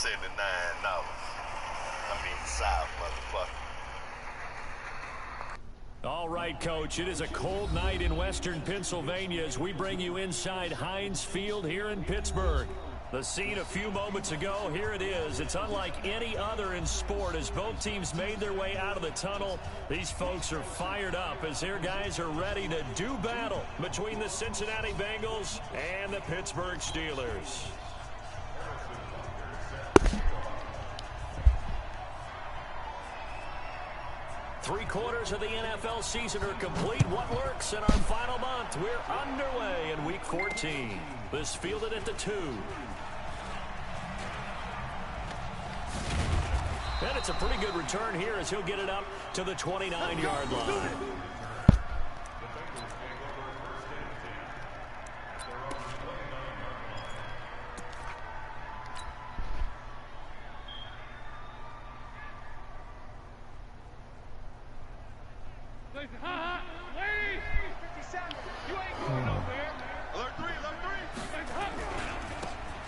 I mean, South, motherfucker. All right, Coach, it is a cold night in western Pennsylvania as we bring you inside Heinz Field here in Pittsburgh. The scene a few moments ago, here it is. It's unlike any other in sport as both teams made their way out of the tunnel. These folks are fired up as their guys are ready to do battle between the Cincinnati Bengals and the Pittsburgh Steelers. Three-quarters of the NFL season are complete. What works in our final month? We're underway in Week 14. This fielded at the 2. And it's a pretty good return here as he'll get it up to the 29-yard line.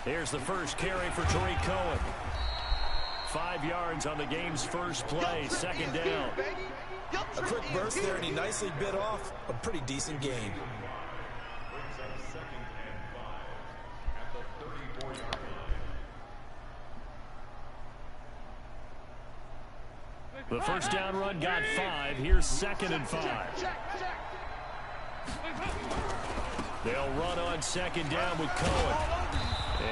Here's the first carry for Tariq Cohen. 5 yards on the game's first play, second down. A quick burst there, and he nicely bit off a pretty decent gain. The first down run got 5. Here's 2nd and 5. They'll run on 2nd down with Cohen.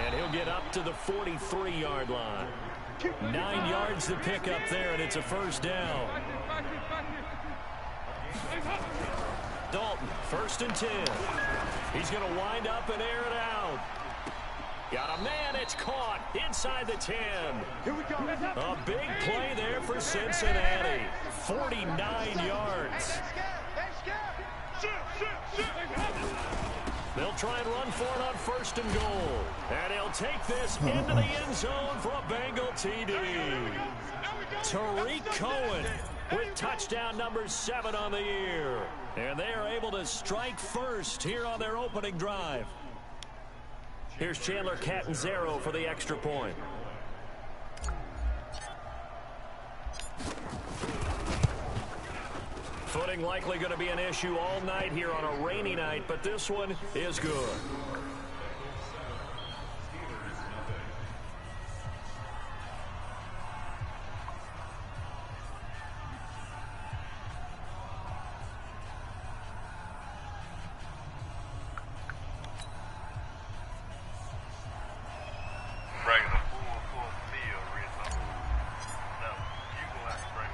And he'll get up to the 43-yard line. 9 yards to pick up there, and it's a first down. Dalton, 1st and 10. He's going to wind up and air it out. Got a man, it's caught inside the 10. Here we go. A big play there for Cincinnati. 49 yards. They'll try and run for it on 1st and goal. And he'll take this into the end zone for a Bengal TD. Tariq Cohen with touchdown number 7 on the year. And they are able to strike first here on their opening drive. Here's Chandler Catanzaro for the extra point. Footing likely going to be an issue all night here on a rainy night, but this one is good.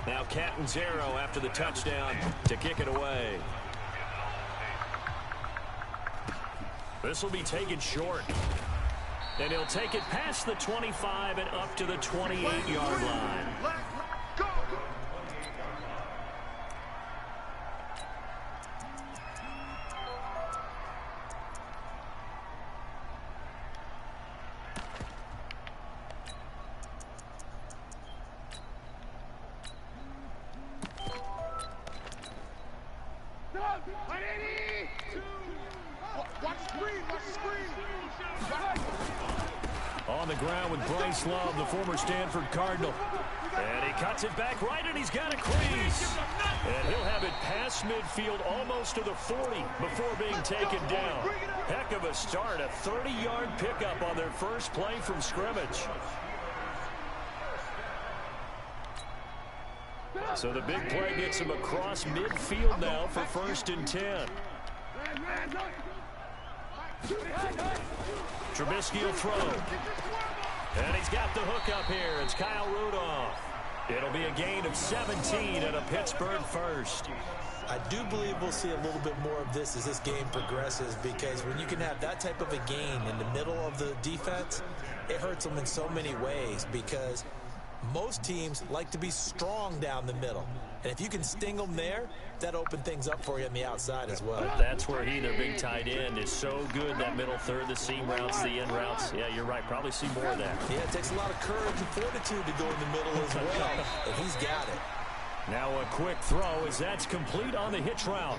Now Catanzaro after the touchdown to kick it away. This will be taken short. And he'll take it past the 25 and up to the 28-yard line. On the ground with Bryce Love, the former Stanford Cardinal. And he cuts it back right, and he's got a crease. And he'll have it past midfield almost to the 40 before being taken down. Heck of a start, a 30-yard pickup on their first play from scrimmage. So the big play gets him across midfield now for 1st and 10. Trubisky will throw. And he's got the hook up here. It's Kyle Rudolph. It'll be a gain of 17 and a Pittsburgh first. I do believe we'll see a little bit more of this as this game progresses, because when you can have that type of a gain in the middle of the defense, it hurts them in so many ways, because most teams like to be strong down the middle. And if you can sting them there, that opens things up for you on the outside as well. That's where their big tight end, is so good. That middle third, the seam routes, the end routes. Yeah, you're right. Probably see more of that. Yeah, it takes a lot of courage and fortitude to go in the middle as well. And he's got it. Now a quick throw as that's complete on the hitch route.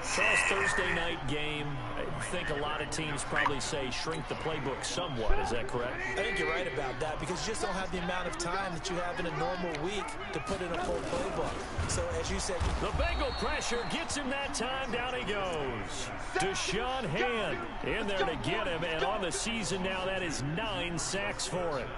Charles, Thursday night game, I think a lot of teams probably say shrink the playbook somewhat. Is that correct? I think you're right about that because you just don't have the amount of time that you have in a normal week to put in a full playbook. So, as you said, the Bengal pressure gets him that time. Down he goes. Deshaun Hand in there to get him, and on the season now, that is 9 sacks for him.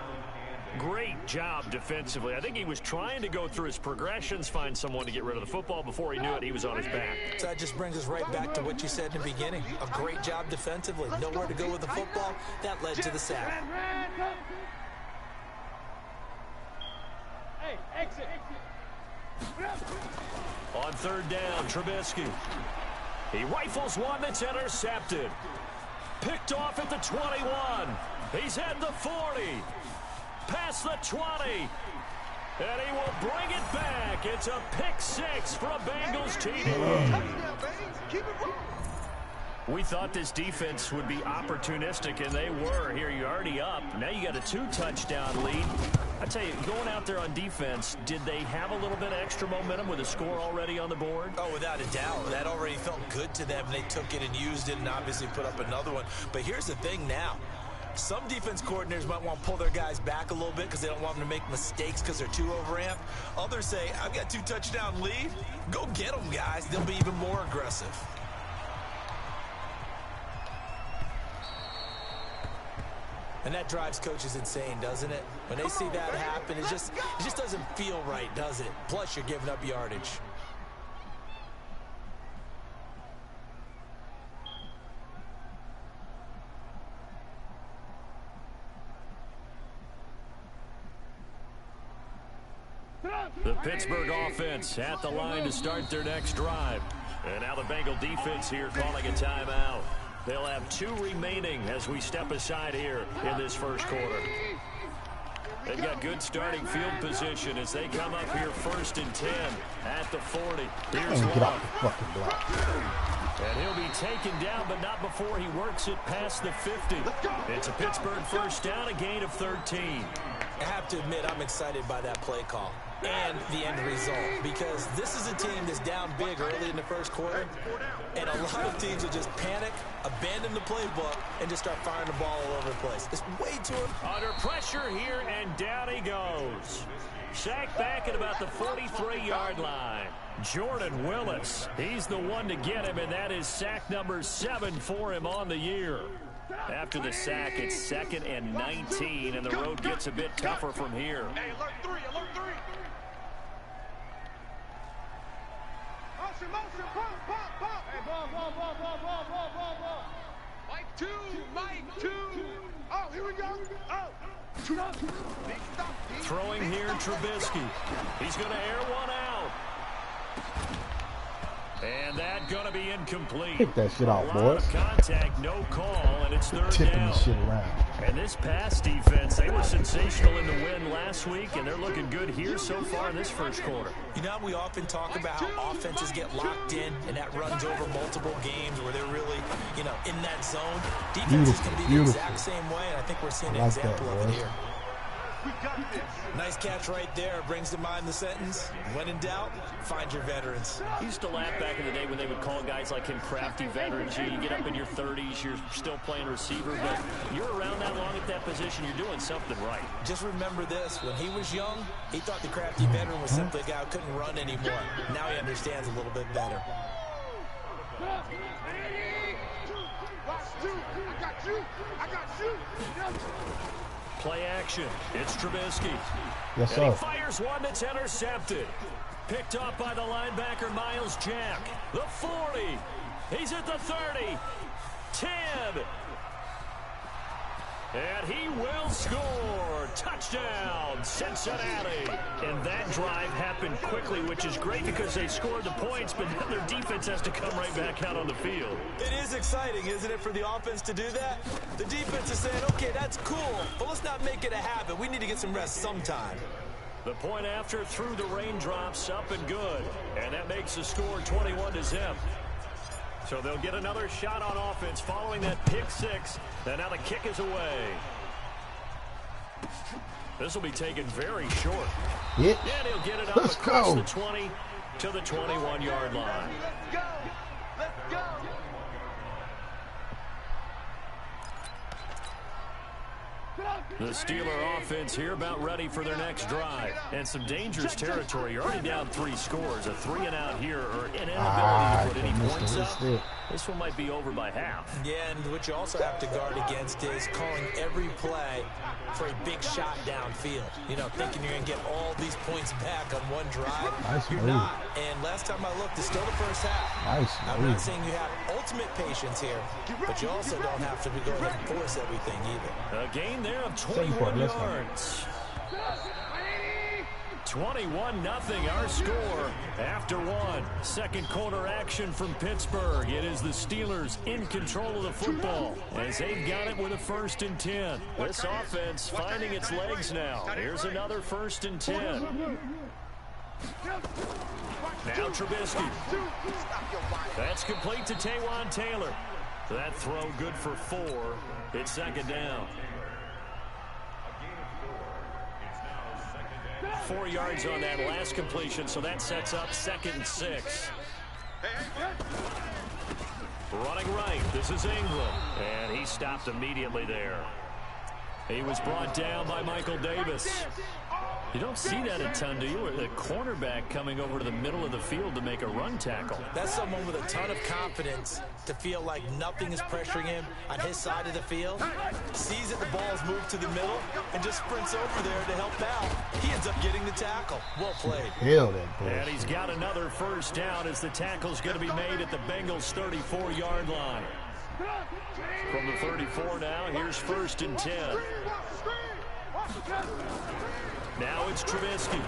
Great job defensively. I think he was trying to go through his progressions, find someone to get rid of the football. Before he knew it, he was on his back. So that just brings us right back to what you said in the beginning. A great job defensively. Nowhere to go with the football. That led to the sack. Hey, exit. On third down, Trubisky. He rifles one that's intercepted. Picked off at the 21. He's at the 40. Past the 20. And he will bring it back. It's a pick 6 for a Bengals TD. We thought this defense would be opportunistic, and they were. Here, you're already up. Now you got a 2-touchdown lead. I tell you, going out there on defense, did they have a little bit of extra momentum with a score already on the board? Oh, without a doubt. That already felt good to them. They took it and used it and obviously put up another one. But here's the thing now. Some defense coordinators might want to pull their guys back a little bit because they don't want them to make mistakes because they're too overamped. Others say, I've got 2-touchdown lead. Go get them, guys. They'll be even more aggressive. And that drives coaches insane, doesn't it? When they see that happen, it just doesn't feel right, does it? Plus, you're giving up yardage. The Pittsburgh offense at the line to start their next drive. And now the Bengal defense here calling a timeout. They'll have 2 remaining as we step aside here in this first quarter. They've got good starting field position as they come up here 1st and 10 at the 40. Here's one. And he'll be taken down, but not before he works it past the 50. It's a Pittsburgh first down, a gain of 13. I have to admit, I'm excited by that play call and the end result because this is a team that's down big early in the first quarter, and a lot of teams will just panic, abandon the playbook, and just start firing the ball all over the place. It's way too under pressure here, and down he goes. Sacked back at about the 43-yard line. Jordan Willis, he's the one to get him, and that is sack number 7 for him on the year. After the sack, it's 2nd and 19, and the road gets a bit tougher from here. Hey, alert 3, alert 3. Motion, pop. Hey, ball. Mike 2. Oh, here we go. Oh. Throwing here, Trubisky. He's going to air one out. And that going to be incomplete. Pick that shit out, boys. Contact, no call, and it's 3rd Tipping down. this shit around. And this pass defense, they were sensational in the win last week, and they're looking good here so far in this first quarter. You know, we often talk about how offenses get locked in, and that runs over multiple games where they're really, in that zone. Defenses can be the exact same way, and I think we're seeing an example of it here. Nice catch right there. Brings to mind the sentence, when in doubt, find your veterans. I used to laugh back in the day when they would call guys like him crafty veterans. You get up in your 30s, you're still playing receiver, but you're around that long at that position, you're doing something right. Just remember this, when he was young, he thought the crafty veteran was simply a guy who couldn't run anymore. Now he understands a little bit better. I got you. Play action. It's Trubisky. Yes, sir. And he fires one that's intercepted. Picked off by the linebacker, Miles Jack. The 40. He's at the 30. 10. And he will score. Touchdown, Cincinnati. And that drive happened quickly, which is great because they scored the points, but then their defense has to come right back out on the field. It is exciting, isn't it, for the offense to do that? The defense is saying, okay, that's cool, but let's not make it a habit. We need to get some rest sometime. The point after through the raindrops, up and good. And that makes the score 21-0. So they'll get another shot on offense following that pick 6. And now the kick is away. This will be taken very short. Yeah. And he'll get it up across the 20 to the 21-yard line. The Steeler offense here about ready for their next drive. And some dangerous territory. You're already down 3 scores. A 3-and-out here or an inability to put any points up. This one might be over by half. Yeah, and what you also have to guard against is calling every play for a big shot downfield. You know, thinking you're going to get all these points back on one drive. Nice you're move. not. And last time I looked, it's still the first half. Nice I'm move. not saying you have ultimate patience here, but you also don't have to be going and force everything either. A gain there of 21 yards. 21-0 our score after one. Second quarter action from Pittsburgh. It is the Steelers in control of the football as they've got it with a 1st and 10. This offense finding its legs now. Here's another 1st and 10. Now Trubisky. That's complete to Taywan Taylor. That throw good for 4. It's 2nd down. 4 yards on that last completion, so that sets up 2nd and 6. Running right, this is Ingram, and he stopped immediately there. He was brought down by Michael Davis. You don't see that a ton, do you? Or the cornerback coming over to the middle of the field to make a run tackle. That's someone with a ton of confidence to feel like nothing is pressuring him on his side of the field. Sees that the ball's moved to the middle and just sprints over there to help out. He ends up getting the tackle. Well played. Hell, that bullshit. And he's got another 1st down as the tackle's going to be made at the Bengals' 34-yard line. From the 34 now, here's 1st and 10. Now it's Trubisky.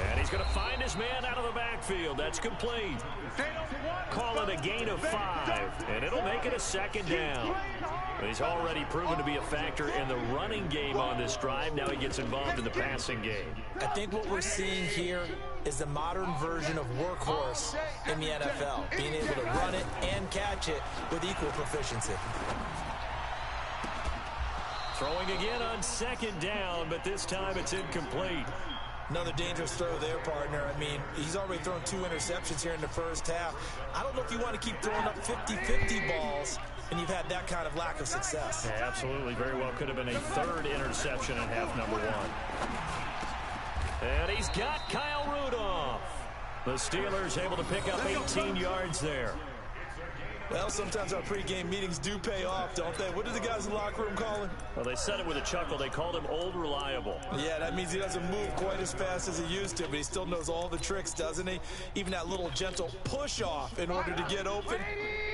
And he's going to find his man out of the backfield. That's complete. Call it a gain of 5, and it'll make it a 2nd down. He's already proven to be a factor in the running game on this drive. Now he gets involved in the passing game. I think what we're seeing here is the modern version of workhorse in the NFL, being able to run it and catch it with equal proficiency. Throwing again on 2nd down, but this time it's incomplete. Another dangerous throw there, partner. I mean, he's already thrown 2 interceptions here in the first half. I don't know if you want to keep throwing up 50-50 balls and you've had that kind of lack of success. Yeah, absolutely. Very well could have been a 3rd interception in half number 1. And he's got Kyle Rudolph. The Steelers able to pick up 18 yards there. Well, sometimes our pregame meetings do pay off, don't they? What do the guys in the locker room call him? Well, they said it with a chuckle. They called him Old Reliable. Yeah, that means he doesn't move quite as fast as he used to, but he still knows all the tricks, doesn't he? Even that little gentle push-off in order to get open,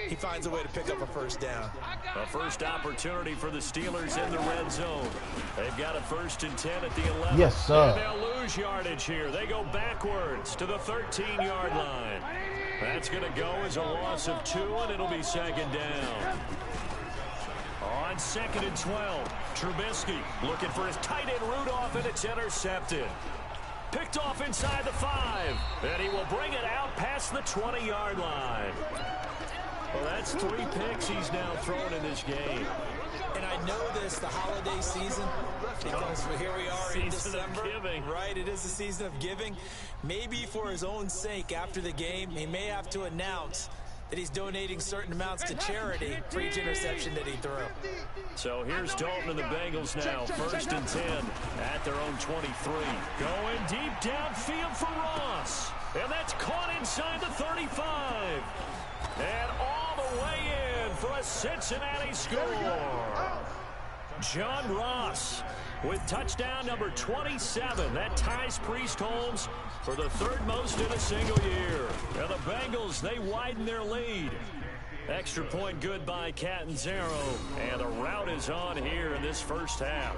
he finds a way to pick up a 1st down. A first opportunity for the Steelers in the red zone. They've got a 1st and 10 at the 11. Yes, sir. And they'll lose yardage here. They go backwards to the 13-yard line. That's going to go as a loss of 2, and it'll be 2nd down. On 2nd and 12, Trubisky looking for his tight end Rudolph, and it's intercepted. Picked off inside the 5, and he will bring it out past the 20-yard line. Well, that's 3 picks he's now thrown in this game. And I know this, the holiday season, because here we are in December, right? It is the season of giving. Maybe for his own sake, after the game, he may have to announce that he's donating certain amounts to charity for each interception that he threw. So here's Dalton and the Bengals now, 1st and 10 at their own 23. Going deep downfield for Ross. And that's caught inside the 35. And all the way in for a Cincinnati score. John Ross with touchdown number 27. That ties Priest Holmes for the 3rd most in a single year. And the Bengals, they widen their lead. Extra point good by Catanzaro. And the rout is on here in this first half.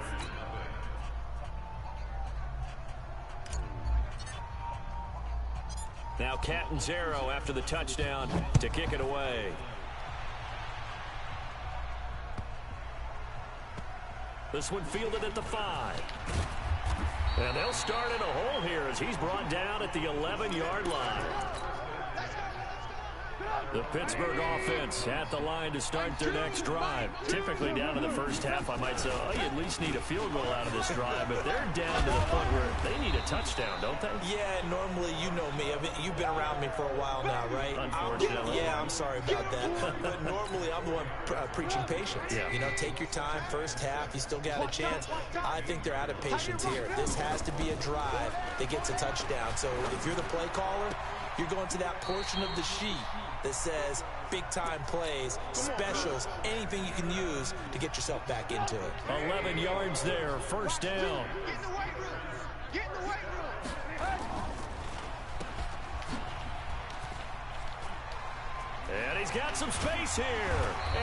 Now Catanzaro after the touchdown to kick it away. This one fielded at the 5. And they'll start in a hole here as he's brought down at the 11-yard line. The Pittsburgh offense at the line to start their next drive. Typically down in the first half, I might say, oh, you at least need a field goal out of this drive, but they're down to the point where they need a touchdown, don't they? Yeah, normally, you know me. You've been around me for a while now, right? Unfortunately. Yeah, I'm sorry about that. But normally, I'm the one preaching patience. Yeah. You know, take your time, first half, you still got a chance. I think they're out of patience here. This has to be a drive that gets a touchdown. So if you're the play caller, you're going to that portion of the sheet that says big-time plays, specials, anything you can use to get yourself back into it. 11 yards there, first down. Get in the weight room. Get in the weight room. And he's got some space here.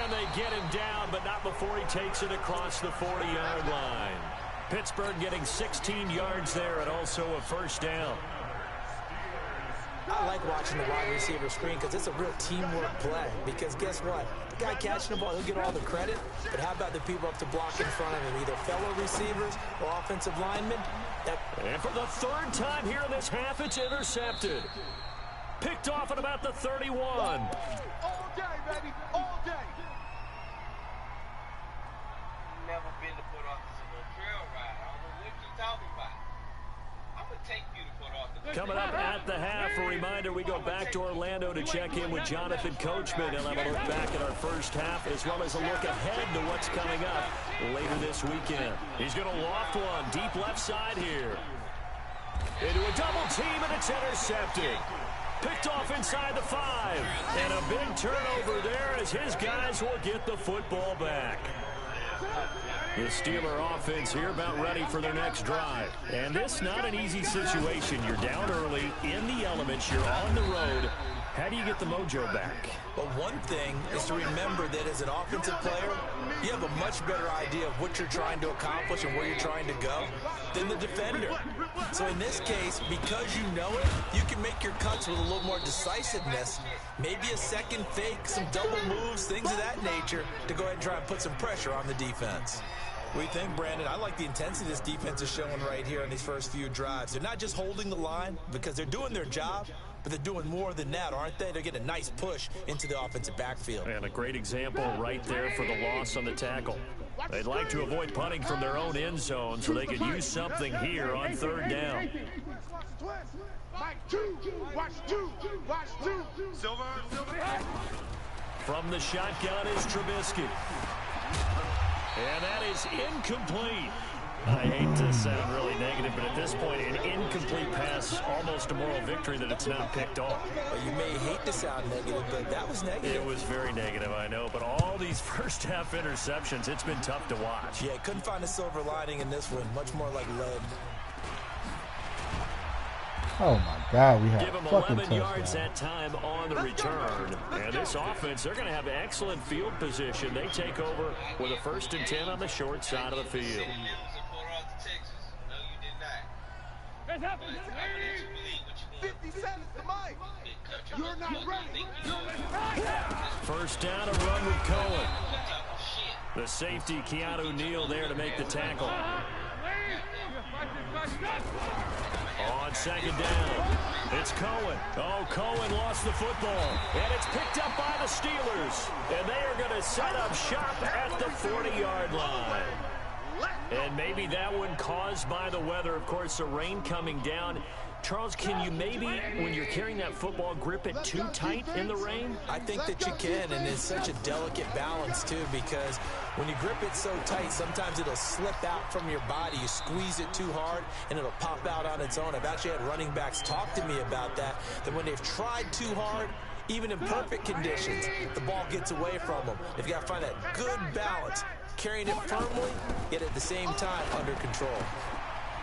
And they get him down, but not before he takes it across the 40-yard line. Pittsburgh getting 16 yards there and also a first down. I like watching the wide receiver screen because it's a real teamwork play. Because guess what? The guy catching the ball, he'll get all the credit. But how about the people up to block in front of him? Either fellow receivers or offensive linemen. And for the third time here in this half, it's intercepted. Picked off at about the 31. All day, baby. All day. Never been to put off this little trail ride. I don't know what you're talking about. I'm going to take you to put off the Coming up at the half, a reminder, we go back to Orlando to check in with Jonathan Coachman. He'll have a look back at our first half as well as a look ahead to what's coming up later this weekend. He's going to loft one deep left side here. Into a double team, and it's intercepted. Picked off inside the 5. And a big turnover there as his guys will get the football back. The Steeler offense here about ready for their next drive. And this not an easy situation. You're down early, in the elements, you're on the road. How do you get the mojo back? But one thing is to remember that as an offensive player, you have a much better idea of what you're trying to accomplish and where you're trying to go than the defender. So in this case, because you know it, you can make your cuts with a little more decisiveness, maybe a second fake, some double moves, things of that nature, to go ahead and try and put some pressure on the defense. What do you think, Brandon? I like the intensity this defense is showing right here on these first few drives. They're not just holding the line because they're doing their job, but they're doing more than that, aren't they? They're getting a nice push into the offensive backfield. And a great example right there for the loss on the tackle. They'd like to avoid punting from their own end zone so they could use something here on third down. Mike, two. Watch two. Watch two. Silver. From the shotgun is Trubisky. And that is incomplete. I hate to sound really negative, but at this point, an incomplete pass, almost a moral victory that it's not picked off. Well, you may hate to sound negative, but that was negative. It was very negative, I know, but all these first-half interceptions, it's been tough to watch. Yeah, couldn't find a silver lining in this one. Much more like lead. Oh, my God. We have Give them 11 yards that time on the return. And this offense, they're going to have excellent field position. They take over with a 1st and 10 on the short side of the field. It's happening. 50 seconds to Mike. You're not ready. First down, a run with Cohen. The safety, Keanu Neal, there to make the tackle. On second down, it's Cohen. Oh, Cohen lost the football. And it's picked up by the Steelers. And they are going to set up shop at the 40-yard line. And maybe that one caused by the weather. Of course, the rain coming down. Charles, can you maybe, when you're carrying that football, grip it too tight in the rain? I think that you can, and it's such a delicate balance, too, because when you grip it so tight, sometimes it'll slip out from your body. You squeeze it too hard, and it'll pop out on its own. I've actually had running backs talk to me about that when they've tried too hard, even in perfect conditions, the ball gets away from them. They've got to find that good balance, carrying it firmly, yet at the same time under control.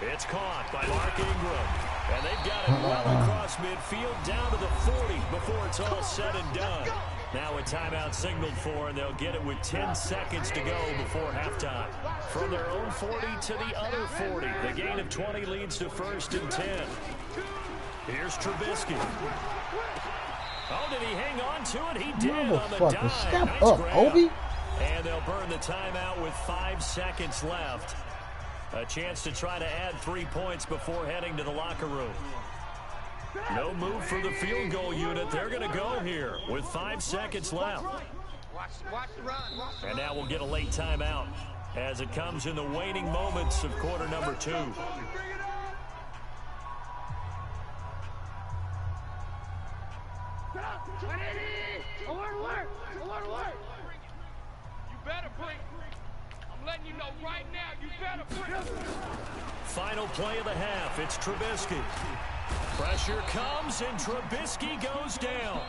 It's caught by Mark Ingram. And they've got it well across midfield down to the 40 before it's all said and done. Now a timeout signaled for, and they'll get it with 10 seconds to go before halftime. From their own 40 to the other 40. The gain of 20 leads to 1st and 10. Here's Trubisky. Oh, did he hang on to it? He did on the dive. Step nice up, grab. Obi. And they'll burn the timeout with 5 seconds left. A chance to try to add 3 points before heading to the locker room. No move for the field goal unit. They're going to go here with 5 seconds left. Watch the run. And now we'll get a late timeout as it comes in the waning moments of quarter number 2. You better blink. I'm letting you know right now, you better blink. Final play of the half. It's Trubisky. Pressure comes, and Trubisky goes down.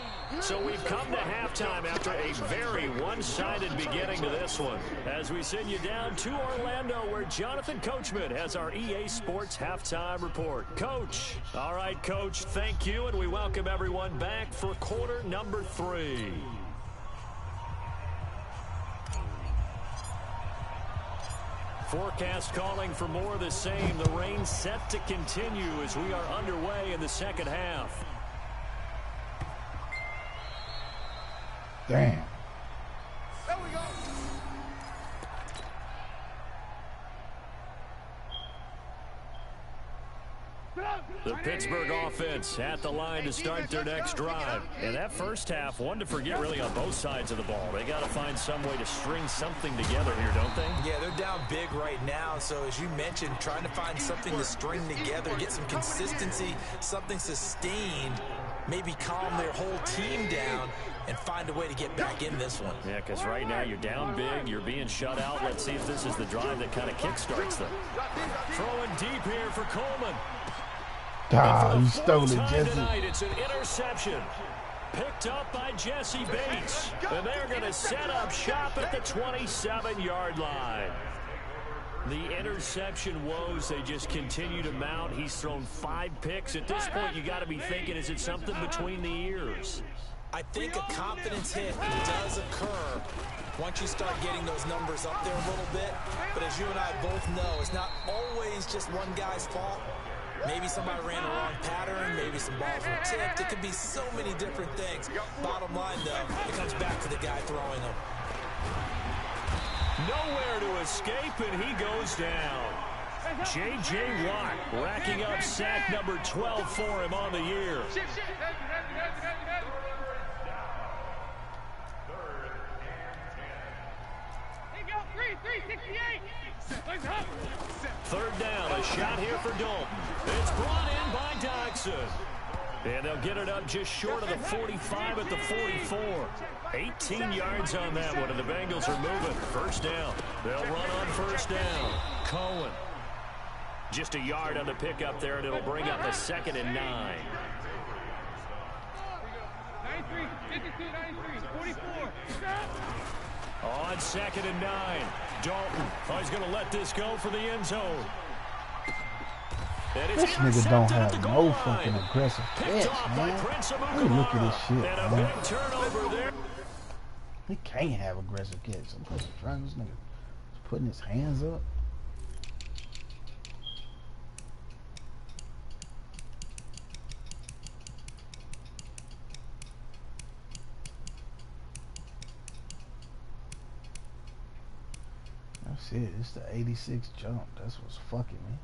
So we've come to halftime after a very one-sided beginning to this one. As we send you down to Orlando, where Jonathan Coachman has our EA Sports halftime report. Coach. All right, Coach, thank you, and we welcome everyone back for quarter number 3. Forecast calling for more of the same. The rain set to continue as we are underway in the second half. Damn. There we go. The Pittsburgh offense at the line to start their next drive. And that first half, one to forget really on both sides of the ball. They got to find some way to string something together here, don't they? Yeah, they're down big right now. So as you mentioned, trying to find something to string together, get some consistency, something sustained, maybe calm their whole team down and find a way to get back in this one. Yeah, because right now you're down big, you're being shut out. Let's see if this is the drive that kind of kickstarts them. Throwing deep here for Coleman. Ah, you stole it, Jesse. Tonight, it's an interception. Picked up by Jesse Bates. And they're going to set up shop at the 27-yard line. The interception woes, they just continue to mount. He's thrown 5 picks. At this point, you got to be thinking, is it something between the ears? I think a confidence hit does occur once you start getting those numbers up there a little bit. But as you and I both know, it's not always just one guy's fault. Maybe somebody ran the wrong pattern. Maybe some balls were tipped. It could be so many different things. Bottom line, though, it comes back to the guy throwing them. Nowhere to escape, and he goes down. J.J. Watt racking up sack number 12 for him on the year. Third down, a shot here for Dalton. It's brought in by Dodson. And they'll get it up just short of the 45 at the 44. 18 yards on that one, and the Bengals are moving. First down. They'll run on first down. Cohen. Just a yard on the pickup there, and it'll bring up a 2nd and 9. 93, 52, 93, 44. On 2nd and 9. Dalton. Oh, he's going to let this go for the end zone. This nigga don't have no fucking aggressive catch, man. Hey, look at this shit, man. Big turnover there. He can't have aggressive catch. I'm supposed to try this nigga putting his hands up. That's it. It's the 86 jump. That's what's fucking me.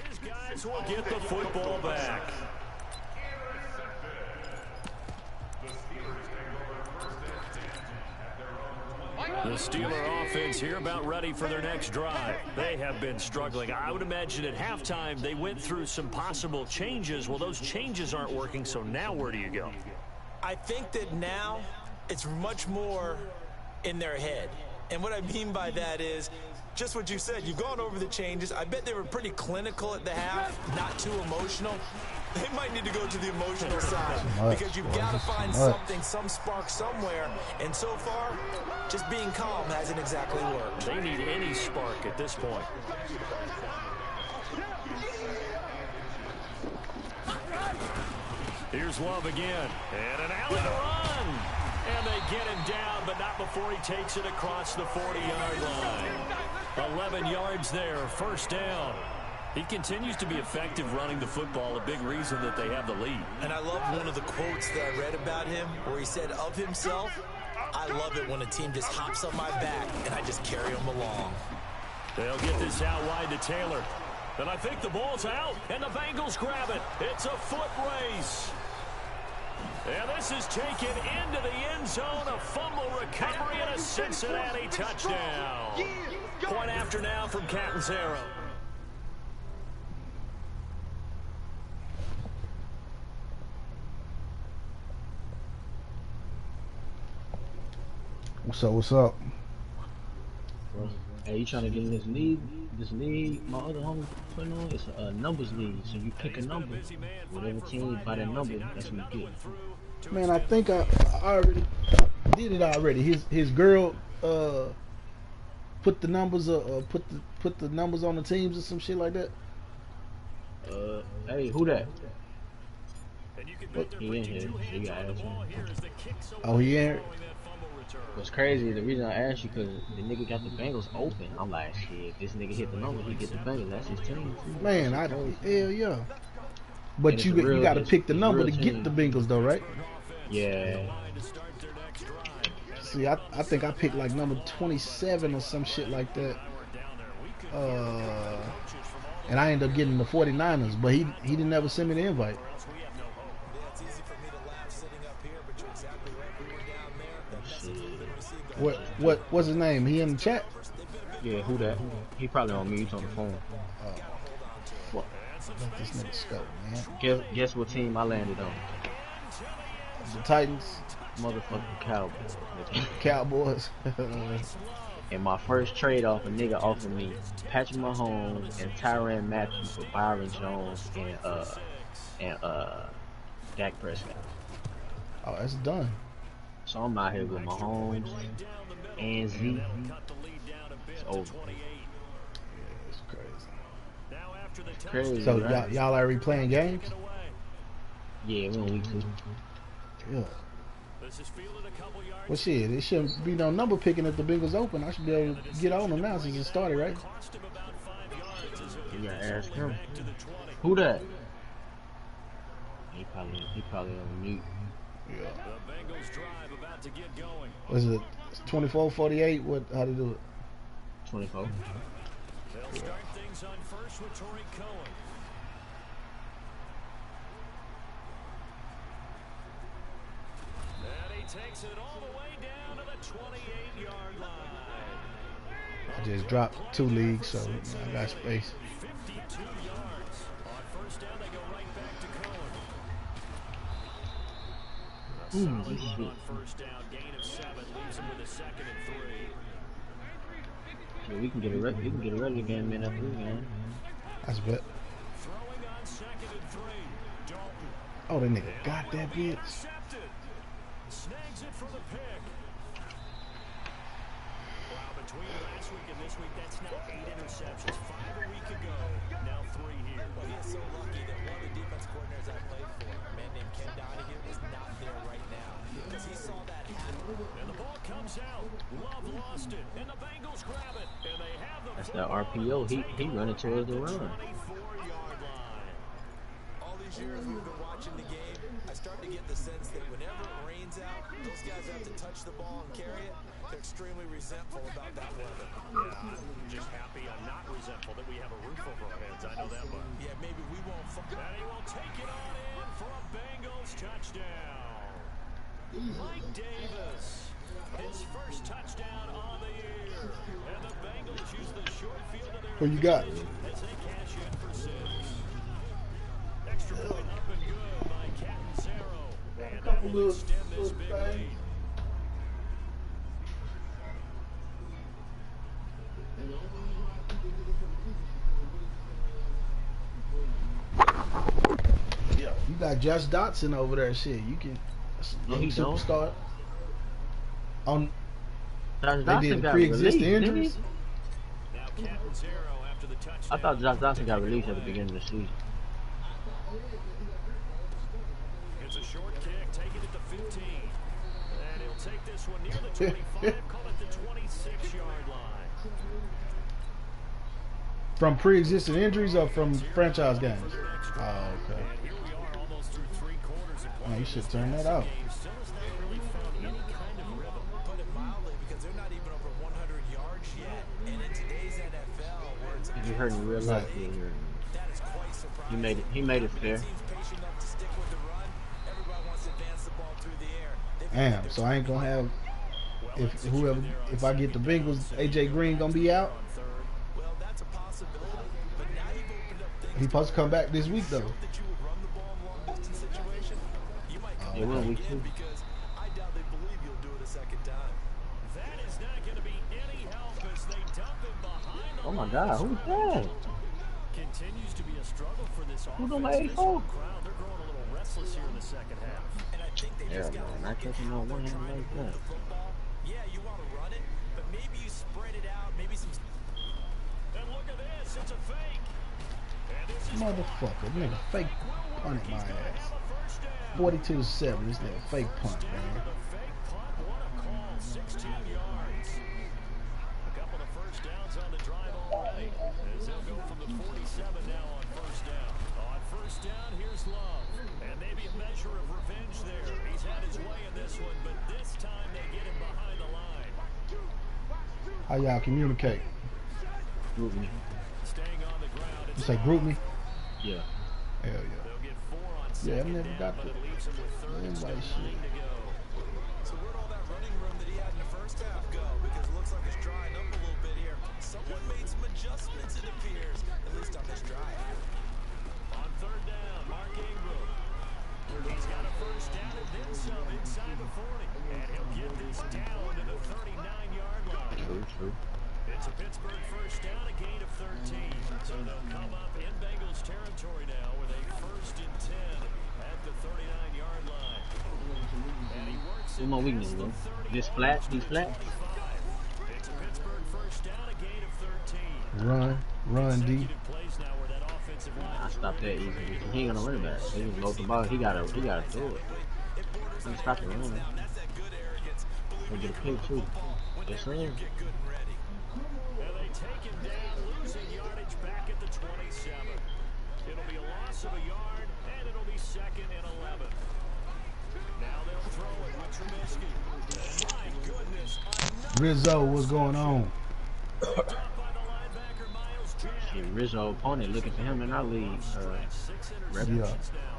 His guys will get the football back. The Steeler offense here about ready for their next drive. They have been struggling. I would imagine at halftime they went through some possible changes. Well, those changes aren't working, so now where do you go? I think that now it's much more in their head. And what I mean by that is just what you said. You've gone over the changes. I bet they were pretty clinical at the half, not too emotional. They might need to go to the emotional side because you've got to find something, some spark somewhere. And so far, just being calm hasn't exactly worked. They need any spark at this point. Here's Love again. And an alley to run. And they get him down, but not before he takes it across the 40-yard line. 11 yards there, first down. He continues to be effective running the football, a big reason that they have the lead. And I love one of the quotes that I read about him where he said of himself, I love it when a team just hops on my back and I just carry them along. They'll get this out wide to Taylor. And I think the ball's out, and the Bengals grab it. It's a foot race. And this is taken into the end zone, a fumble recovery, and a Cincinnati touchdown. Point after now from Catanzaro. What's up? Hey, you trying to get in this league? This league, my other homie putting on, it's a numbers league. So you pick a number, whatever team by that number, that's what you get. Man, I think I already did it already. His girl put the numbers put the numbers on the teams or some shit like that. Hey, who that? He in here. So you gotta ask him. Oh, he in here? What's crazy, the reason I asked you, because the nigga got the Bengals open. I'm like, shit, this nigga hit the number, he get the Bengals. That's his team. Man, hell yeah. But you got to pick the number to get the Bengals though, right? Yeah. See, I think I picked like number 27 or some shit like that. And I ended up getting the 49ers, but he didn't ever send me the invite. What's his name? He in the chat? Yeah, who that? He probably on mute on the phone. Fuck. Let this nigga scope, man. Guess what team I landed on? The Titans. Motherfucking Cowboys. Cowboys. And my first trade off, a nigga offered me Patrick Mahomes and Tyrann Matthew for Byron Jones and Dak Prescott. Oh, that's done. So I'm out here with Mahomes and Z. It's over. It's crazy. It's crazy. So right? y'all already playing games? Yeah, we're on week 2. Yeah. Well, shit, it shouldn't be no number picking if the Bengals open. I should be able to get on them now since it started, right? You gotta ask him. Who that? He probably on mute. Yeah. Was it 24-48? How to do it? 24. They'll start things on first with Torrey Cohen. And he takes it all the way down to the 28-yard line. I just dropped 2 leagues, so I got space. 52 yards. On first down, they go right back to Cohen. On first down, gain of 7, leaves him with a 2nd and 3. Yeah, we can get a regular game in after this game. That's bet. Throwing on 2nd and 3. Dalton. Oh, that nigga got that bitch. Intercepted. Snags it for the pick. Wow, between last week and this week, that's now 8 interceptions. 5 a week ago. Now 3 here. Well, he is so lucky that one of the defense coordinators I played for, a man named Ken Donahue, is not there right now. Because he saw that happen. And the ball comes out. Love lost it. And the Bengals grab it. And they have the That's that RPO. He running towards the run. 24-yard line. All these years we've been watching the game, I start to get the sense that whenever it rains out, those guys have to touch the ball and carry it. They're extremely resentful about that weather. Yeah, I'm just happy I'm not resentful that we have a roof over our heads. I know that much. Yeah, maybe we won't. And he will take it on in for a Bengals touchdown. Mike Davis, his first touchdown on the year. And the Bengals use the short field of their What you got? as they cash in for 6. Extra point up and good by Catanzaro. And that will extend this big lead. Yeah. You got Josh Dotson over there. Shit, you can. No, he don't. Superstar. On. Josh They Dawson did got pre-existing released, injuries. didn't he? Now Catanzaro after the touchdown. I thought Josh Dawson got released at the beginning of the season. It's a short kick, take it at the 15. And he'll take this one near the 25, call it the 26-yard line. From pre-existing injuries or from franchise games? Oh, okay. And here we are almost through 3 quarters of play. Man, you should turn that out. Still has not really found any kind of rhythm. And in today's NFL, where it's If you heard in real life, you heard me. that is quite surprising. He made it fair. Teams patient enough to stick with the run. Everybody wants to advance the ball through the air. Damn, so I ain't gonna have if I get the Bengals, AJ Green gonna be out. Well, that's a possibility. But now you've opened up things He supposed to come back this week though. that you would run the ball in long distance situation. You might come It will back week again 2. because I doubt they believe you'll do it a second time. That is not going to be any help as they dump him behind the Oh my line. God, who's that? Continues to be a struggle for this Who offense. number This 84? home crowd, they're growing a little restless here in the second half. And I think they Yeah, just got man, not catching no one hand like that. football. Yeah, you want to run it, but maybe you spread it out, maybe some. And look at this, it's a fake. And this is Motherfucker, nigga, fake punted my ass. 42-7. This nigga fake punt, man. the fake punt. What a call, 16 yards. A couple of first downs on the drive already. As they'll go from the 47 now on first down. On first down, here's Love. And maybe a measure of revenge there. He's had his way in this one, but this time they get him behind the line. How y'all communicate? Group me. Staying on the ground. You say group me? Yeah. Hell yeah. They'll get 4 on Yeah, I second never down, got but the it leaves him with third and invite 9 shit. to go. So where'd all that running room that he had in the first half go? Because it looks like it's drying up a little bit here. Someone made some adjustments, it appears, at least on this drive. On third down, Mark Ingram. He's got a first down and then some inside the 40. And he'll get this down to the 39-yard line. True. It's a Pittsburgh first down, a gain of 13. So they'll come up in Bengals territory now with a first and 10 at the 39-yard line. And he works What's it my weakness, past bro? the 30. These flats? It's a Pittsburgh first down, a gain of 13. Run, D. Consecutive plays now where that offensive line I stopped that easy. He ain't gonna run it back. He just load the ball. He gotta throw it. He can stop the run. He'll get a pick too. Yes, sir. And they take him down, losing yardage back at the 27. It'll be a loss of a yard, and it'll be second and 11. Now they'll throw it with Trubisky. And my goodness, another Rizzo, what's going on? picked up by the linebacker, Miles Jack. Shit, Rizzo opponent looking for him in our league. Yeah.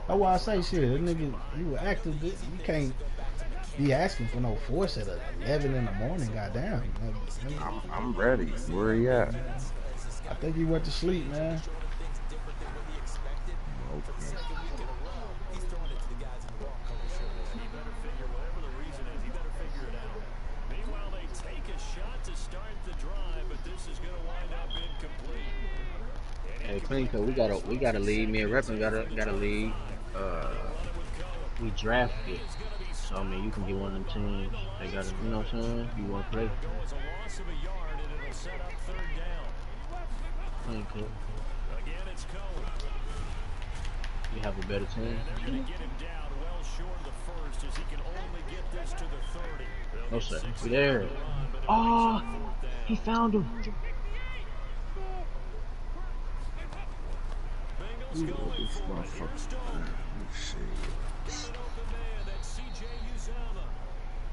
That's why I say shit. That nigga, you were active. You can't be asking for no force at 11 in the morning. Goddamn. I'm ready. Where he at? I think he went to sleep, man. Meanwhile, they take a shot to start the drive, but this is going to wind up incomplete. Hey, Clean Cut, we got a lead. Me and Reppin got a lead. We drafted. So I mean, you can get one of them teams. They got a, you know what I'm saying? You want to play? Goes a loss of a yard, and it'll set up third down. Clean Cut. Again, it's Cohen. You have a better team. They're going to get him down well short of the first as he can only get this to the 30. They'll No get sir. 6 We there. yards on the run, but it Oh, makes it fourth down. he found him. Bengals going for it. Here's Stone. Got an open man. That's C.J. Uzama.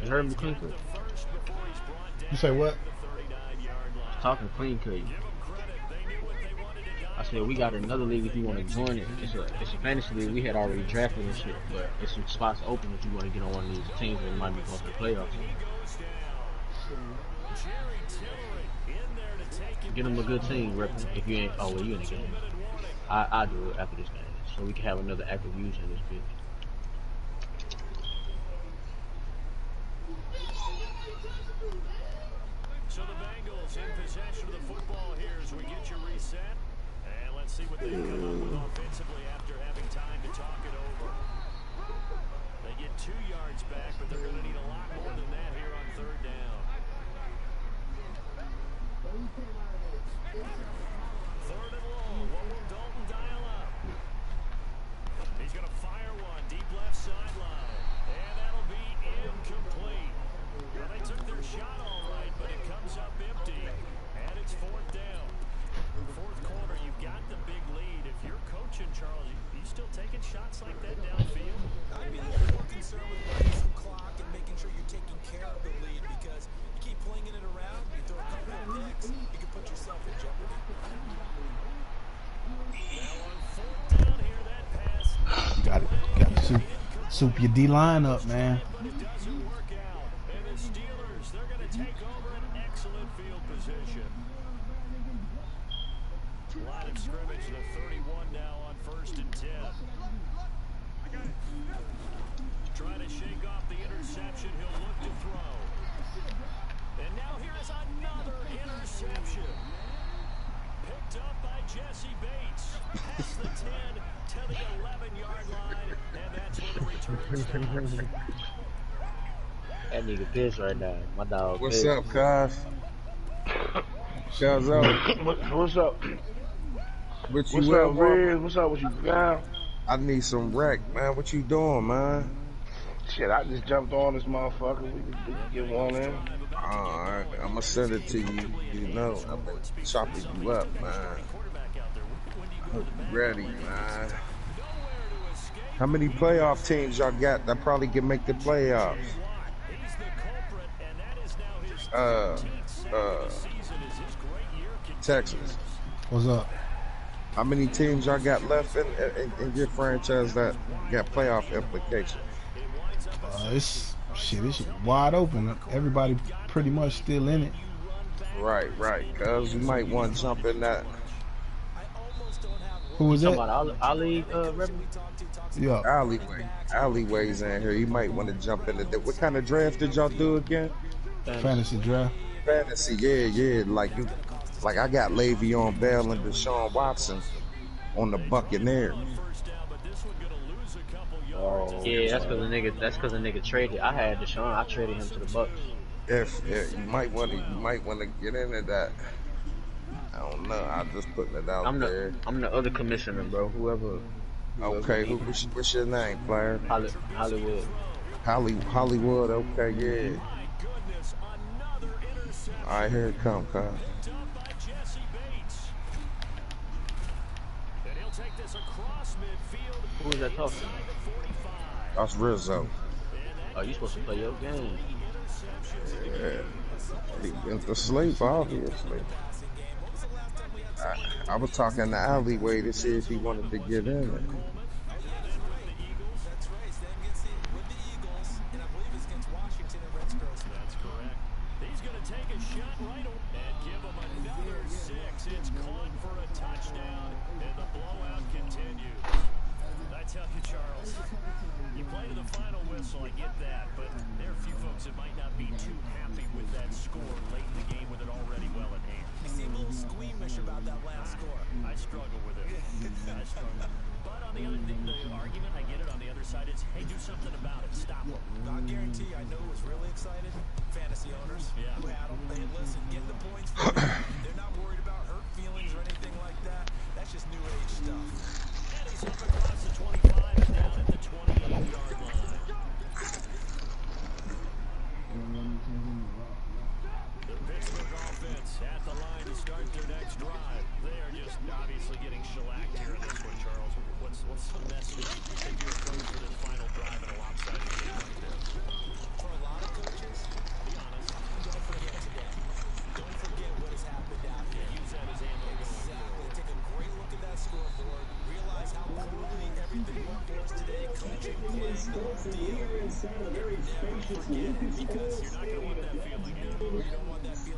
You heard me, Clean Got Cut. the first before he's brought down You say what? at the 39-yard line. Talking Clean Cut. Give them credit. They knew what they wanted to do. I said we got another league if you want to join it. It's a fantasy league. We had already drafted and shit, but it's some spots open if you want to get on one of these teams that might be going to the playoffs. He goes down. Jerry Tillery in there to take him Get them a good down. team, Reppin. If you ain't, oh well, you in the game. 2-minute warning. I do it after this game, so we can have another active user in this bitch. So the Bengals in possession of the football here as we get you reset. And let's see what they come up with offensively after having time to talk it over. They get 2 yards back, but they're going to need a lot more than that here on third down. Third and long. What will Dalton dial up? He's going to fire one deep left sideline. And that'll be incomplete. Well, they took their shot all right, but it comes up empty. And it's fourth down. Fourth quarter, you've got the big lead. If you're coaching, Charles, you still taking shots like that downfield? I'd be a little more concerned with running some clock and Soup your D line up, man. It doesn't work out. And the Steelers, they're going to take over an excellent field position. Line of scrimmage to 31 now on 1st and 10. Trying to shake off the interception. He'll look to throw. And now here is another interception. Picked up by Jesse Bates. Past the 10 to the 11-yard line. And that's where the return starts. That nigga pissed right now. My dog. What's pissed. up, Cuz? Cuz up. What's up? What you What's up, up, Riz? What's up with you, guy? I need some wreck, man. What you doing, man? Shit, I just jumped on this motherfucker. We can get one in. Alright, I'm gonna send it to you. You know, I'm gonna chop you up, man. I'm ready, man. How many playoff teams y'all got that probably can make the playoffs? Texas. What's up? How many teams y'all got left in your franchise that got playoff implications? It's wide open. Everybody pretty much still in it. Right. Cuz you might want to jump in that. Who was Talking that? about Ali Rebel? Yeah. Alleyways in here. You might want to jump into that. What kind of draft did y'all do again? Fantasy draft. Fantasy, yeah. Like I got Le'Veon Bell and Deshaun Watson on the Buccaneers. Oh, yeah, that's because the nigga traded. I had Deshaun. I traded him to the Bucks. If you might want to get into that. I don't know. I'm just putting it out there. I'm the other commissioner, bro. Whoever Okay, what's your name, player? Hollywood. Hollywood. Okay, yeah. All right, here it come, Kyle. Who is that talking? That's Rizzo. Oh, you supposed to play your game. Yeah. He went to sleep, obviously. I was talking to Alleyway to see if he wanted to get in it. He's going to take a shot right and give him another 6. It's caught for a touchdown, and the blowout continues. I tell you, Charles, you play to the final whistle, I get that, but there are a few folks that might not be too happy with that score late in the game with it already well in hand. You seem a little squeamish about that last score. I struggle with it. I struggle. But on the other thing, the argument, I get it, on the other side is, hey, do something about it. Stop them. I guarantee you, I know who was really excited. Fantasy owners who had them. Hey, listen, get the points for them. They're not worried about hurt feelings or anything like that. That's just new age stuff. And he's up across the 25 and down at the 28-yard line. The Pittsburgh offense at the line to start their next drive. They are just obviously getting shellacked here in this one, Charles. What's the message that you approach for this final drive in a lopsided game like this? For a lot of coaches, be honest, don't forget today. Don't forget what has happened out here. Use that as ammo going forward. Take a great look at that scoreboard. Realize how quickly everything went for us today. Coaching, playing, the whole deal. Never forget it, because You're not going to want that feeling again. you don't want that feeling